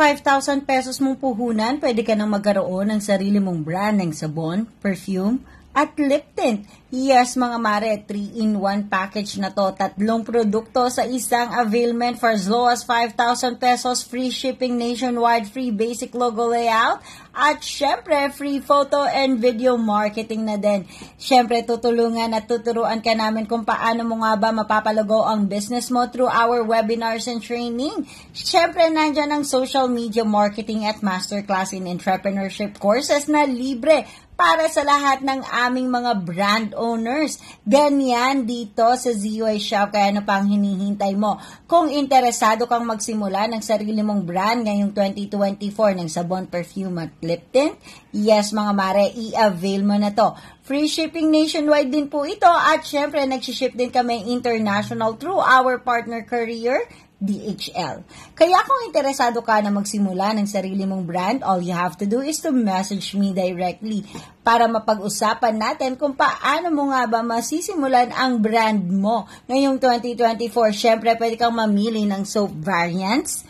5,000 pesos mong puhunan, pwede ka nang magkaroon ng sarili mong brand ng sabon, perfume, at lip tint. Yes, mga mare, 3-in-1 package na to. 3 produkto sa isang availment for as low as 5,000 pesos. Free shipping nationwide, free basic logo layout, at syempre, free photo and video marketing na din. Syempre, tutulungan at tuturuan ka namin kung paano mo nga ba mapapalago ang business mo through our webinars and training. Syempre, nandyan ang social media marketing at masterclass in entrepreneurship courses na libre para sa lahat ng aming mga brand owners. Ganyan dito sa ZUI Shop, kaya ano pang hinihintay mo? Kung interesado kang magsimula ng sarili mong brand ngayong 2024 ng sabon, perfume at lip tint, yes mga mare, i-avail mo na to. Free shipping nationwide din po ito at syempre nagsiship din kami international through our partner courier, DHL. Kaya kung interesado ka na magsimula ng sarili mong brand, all you have to do is to message me directly para mapag-usapan natin kung paano mo nga ba masisimulan ang brand mo. Ngayong 2024, syempre pwede kang mamili ng soap variants,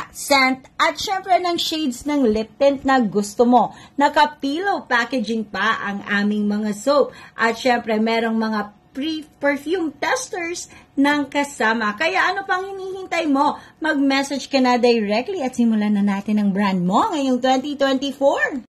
scent, at syempre ng shades ng lip tint na gusto mo. Naka-pillow packaging pa ang aming mga soap. At syempre merong mga perfume testers ng kasama. Kaya ano pang hinihintay mo? Mag-message ka na directly at simulan na natin ang brand mo ngayong 2024.